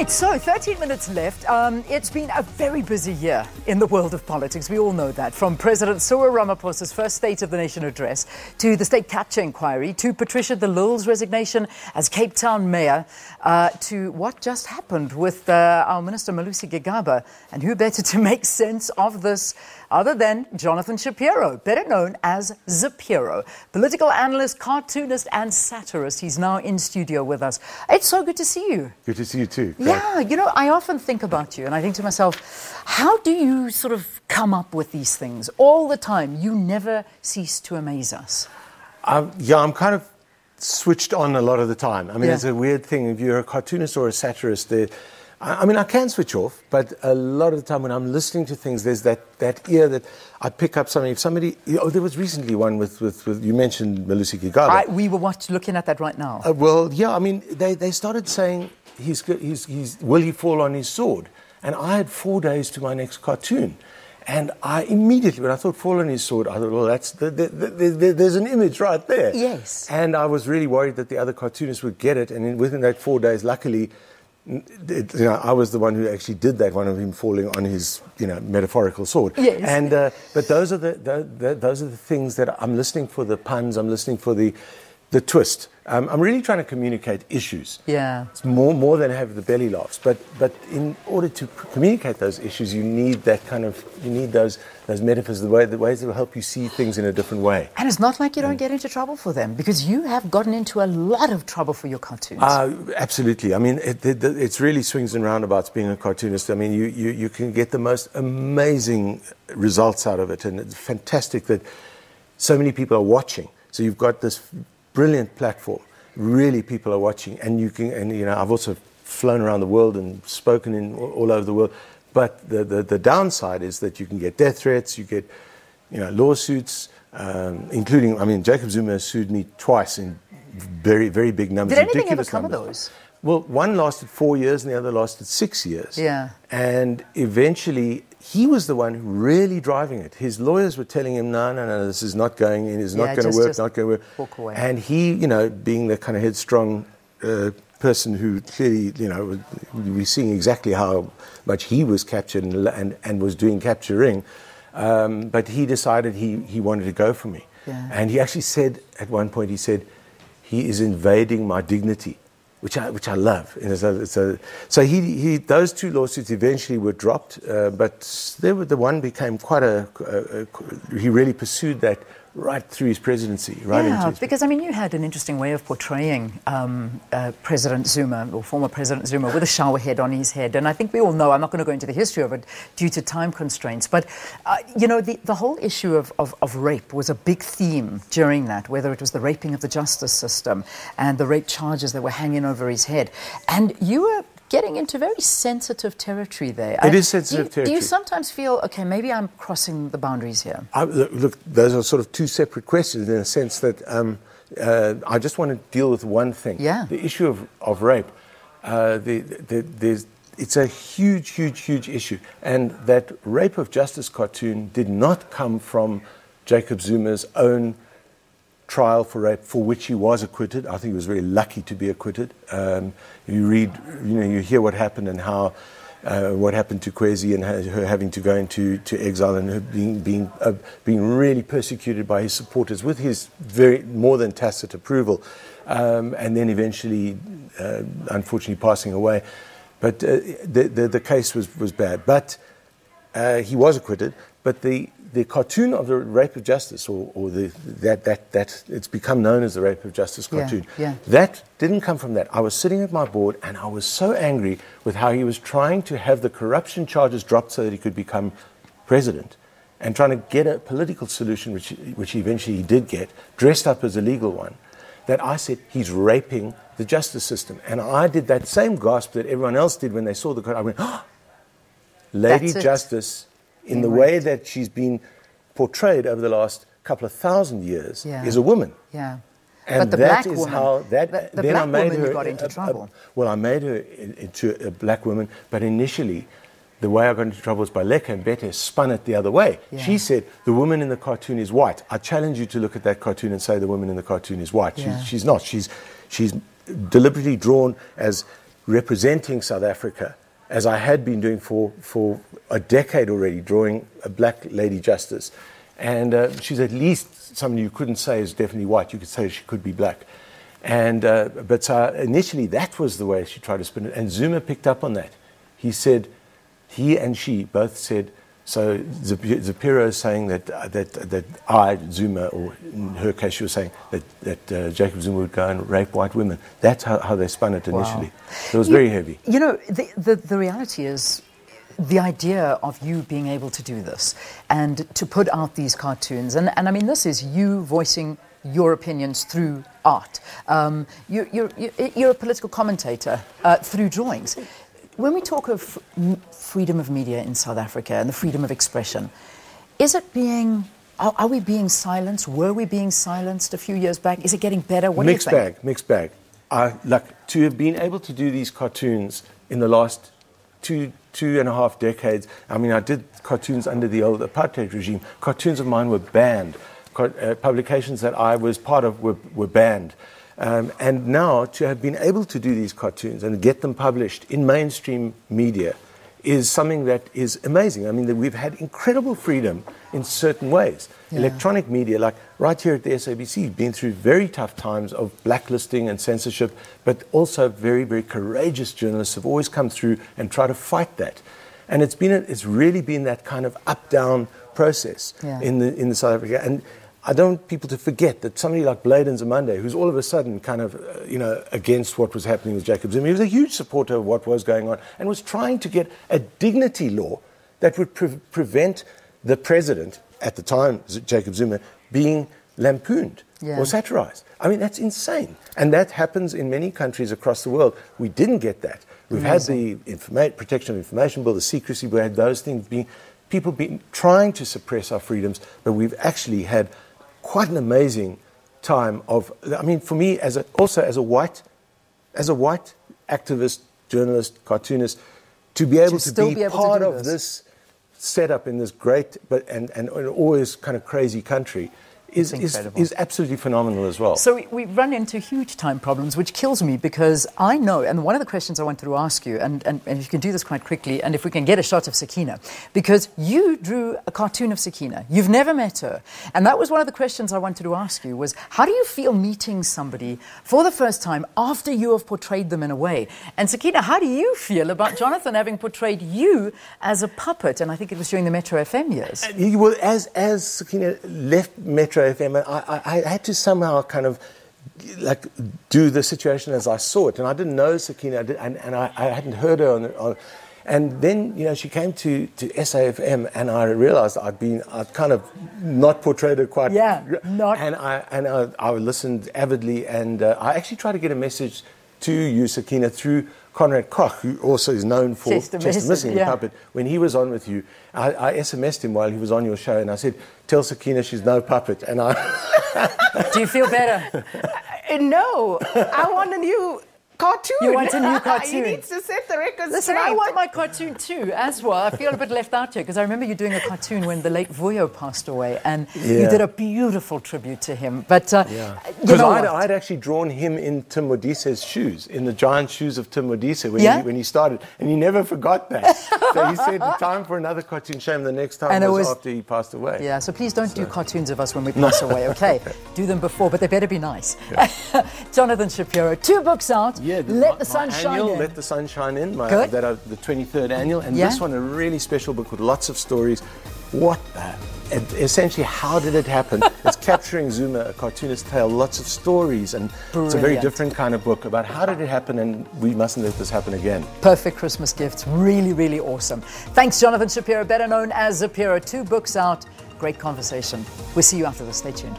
Right, so 13 minutes left. It's been a very busy year in the world of politics. We all know that. From President Cyril Ramaphosa's first State of the Nation address, to the state capture inquiry, to Patricia Delille's resignation as Capetown mayor, to what just happened with our Minister Malusi Gigaba. And who better to make sense of this other than Jonathan Shapiro, better known as Zapiro, political analyst, cartoonist and satirist. He's now in studio with us. It's so good to see you. Good to see you too. Yeah, you know, I often think about you and I think to myself, how do you sort of come up with these things all the time? You never cease to amaze us. Yeah, I'm kind of switched on a lot of the time. I mean, it's a weird thing. If you're a cartoonist or a satirist, I can switch off, but a lot of the time when I'm listening to things, there's that ear that I pick up something. If somebody, there was recently one with you mentioned Malusi Gigaba. We were looking at that right now. Well, yeah, I mean, they started saying, will he fall on his sword? And I had 4 days to my next cartoon. And I immediately, when I thought fall on his sword, I thought, well, there's an image right there. Yes. And I was really worried that the other cartoonists would get it. And within that 4 days, luckily, I was the one who actually did that, one of him falling on his, metaphorical sword. Yes. And but those are the things that I'm listening for, the puns. I'm listening for the twist. I'm really trying to communicate issues. Yeah. It's more than have the belly laughs. But in order to communicate those issues, you need those metaphors, the ways that will help you see things in a different way. And it's not like you don't get into trouble for them, because you have gotten into a lot of trouble for your cartoons. Absolutely. I mean, it's really swings and roundabouts being a cartoonist. I mean, you can get the most amazing results out of it, and it's fantastic that so many people are watching. So you've got this brilliant platform. Really, people are watching, and I've also flown around the world and spoken in all over the world. But the downside is that you can get death threats, you get lawsuits, including, I mean, Jacob Zuma sued me twice in very, very big numbers. Did anything ever come of those? Well, one lasted 4 years and the other lasted 6 years. Yeah. And eventually, he was the one really driving it. His lawyers were telling him, no, this is not going in, it's not going to work, not going to work. Walk away. And he, being the kind of headstrong person who clearly, we're seeing exactly how much he was captured and was doing capturing, but he decided he wanted to go for me. Yeah. And he actually said, at one point, he is invading my dignity, which I love. So he those two lawsuits eventually were dropped, but the one became quite he really pursued that right through his presidency. Because, I mean, you had an interesting way of portraying President Zuma, or former President Zuma, with a shower head on his head. And I think we all know, I'm not going to go into the history of it due to time constraints, but, the whole issue of rape was a big theme during that, whether it was the raping of the justice system and the rape charges that were hanging over his head. And you were getting into very sensitive territory there. It is sensitive territory. Do you sometimes feel, okay, maybe I'm crossing the boundaries here? Look, those are sort of two separate questions in a sense that I just want to deal with one thing. Yeah. The issue of rape. It's a huge issue. And that Rape of Justice cartoon did not come from Jacob Zuma's own trial for rape, for which he was acquitted. I think he was very lucky to be acquitted. You read, you hear what happened and how what happened to Kwezi and her having to go into exile and her being really persecuted by his supporters with his more than tacit approval, and then eventually, unfortunately, passing away. But the case was bad. But he was acquitted. But the cartoon of the Rape of Justice, or that it's become known as the Rape of Justice cartoon, that didn't come from that. I was sitting at my board and I was so angry with how he was trying to have the corruption charges dropped so that he could become president, and trying to get a political solution, which eventually he did get, dressed up as a legal one, that I said, he's raping the justice system. And I did that same gasp that everyone else did when they saw the cartoon. I went, oh, Lady Justice, in the way that she's been portrayed over the last couple of thousand years, is a woman. Yeah. And but the that black is woman, how the then black I made woman her you got into trouble. Well, I made her into a black woman, but initially the way I got into trouble was by Leka, and Bete spun it the other way. Yeah. She said, the woman in the cartoon is white. I challenge you to look at that cartoon and say the woman in the cartoon is white. Yeah. She's not. She's deliberately drawn as representing South Africa, as I had been doing for a decade already, drawing a black lady justice. And she's at least somebody you couldn't say is definitely white. You could say she could be black. And but initially that was the way she tried to spin it. And Zuma picked up on that. He said, he and she both said, so Zapiro is saying that I, Zuma, or in her case she was saying that Jacob Zuma would go and rape white women. That's how they spun it initially. Wow. So it was very heavy. You know, the reality is, the idea of you being able to do this and to put out these cartoons, and I mean, this is you voicing your opinions through art. You're a political commentator through drawings. When we talk of freedom of media in South Africa and the freedom of expression, is it being, are we being silenced? Were we being silenced a few years back? Is it getting better? What do you think? Mixed bag. Like, to have been able to do these cartoons in the last two and a half decades. I mean, I did cartoons under the old apartheid regime. Cartoons of mine were banned. Publications that I was part of were banned. And now to have been able to do these cartoons and get them published in mainstream media is something that is amazing. I mean, we've had incredible freedom in certain ways. Yeah. Electronic media, like right here at the SABC, been through very tough times of blacklisting and censorship, but also very, very courageous journalists have always come through and try to fight that. And it's really been that kind of up-down process in the South Africa. And I don't want people to forget that somebody like Blade and Zamande, who's all of a sudden kind of, against what was happening with Jacob Zuma, he was a huge supporter of what was going on and was trying to get a dignity law that would prevent the president, at the time, Jacob Zuma, being lampooned or satirized. I mean, that's insane. And that happens in many countries across the world. We didn't get that. We've had the Protection of Information Bill, the secrecy, we had those things people been trying to suppress our freedoms, but we've actually had quite an amazing time of, I mean, for me, also as a white activist, journalist, cartoonist, to be able to be part of this setup in this great and always kind of crazy country is absolutely phenomenal as well. So we run into huge time problems, which kills me, because I know, and one of the questions I wanted to ask you, and if you can do this quite quickly, and if we can get a shot of Sakina, because you drew a cartoon of Sakina. You've never met her. And that was one of the questions I wanted to ask you, was how do you feel meeting somebody for the first time after you have portrayed them in a way? And Sakina, how do you feel about Jonathan having portrayed you as a puppet? And I think it was during the Metro FM years. Well, as Sakina left Metro FM, I had to somehow kind of like do the situation as I saw it, and I didn't know Sakina, and I hadn't heard her and then she came to SAFM, and I realised I'd kind of not portrayed her quite, and I listened avidly, and I actually tried to get a message to you, Sakina, through Conrad Koch, who also is known for Chester Missing, the puppet. When he was on with you, I SMS'd him while he was on your show, and I said, tell Sakina she's no puppet. And Do you feel better? No, I want a new cartoon. You want a new cartoon? He needs to set the record Listen, straight. I want my cartoon too, as well. I feel a bit left out here, because I remember you doing a cartoon when the late Vuyo passed away, and you did a beautiful tribute to him. But because I'd actually drawn him in Tim Modise's shoes, in the giant shoes of Tim Modise when he started, and he never forgot that. So he said, the time for another cartoon, shame the next time was after he passed away. Yeah, so please don't do cartoons of us when we pass away, okay? Do them before, but they better be nice. Jonathan Shapiro, 2 books out. Let the Sun Shine In. Let the Sun Shine In, the 23rd annual, and this one a really special book with lots of stories. Essentially, how did it happen? It's capturing Zuma, a cartoonist's tale, lots of stories, and it's a very different kind of book about how did it happen, and we mustn't let this happen again. Perfect Christmas gifts, really, really awesome. Thanks, Jonathan Shapiro, better known as Zapiro. 2 books out, great conversation. We'll see you after this. Stay tuned.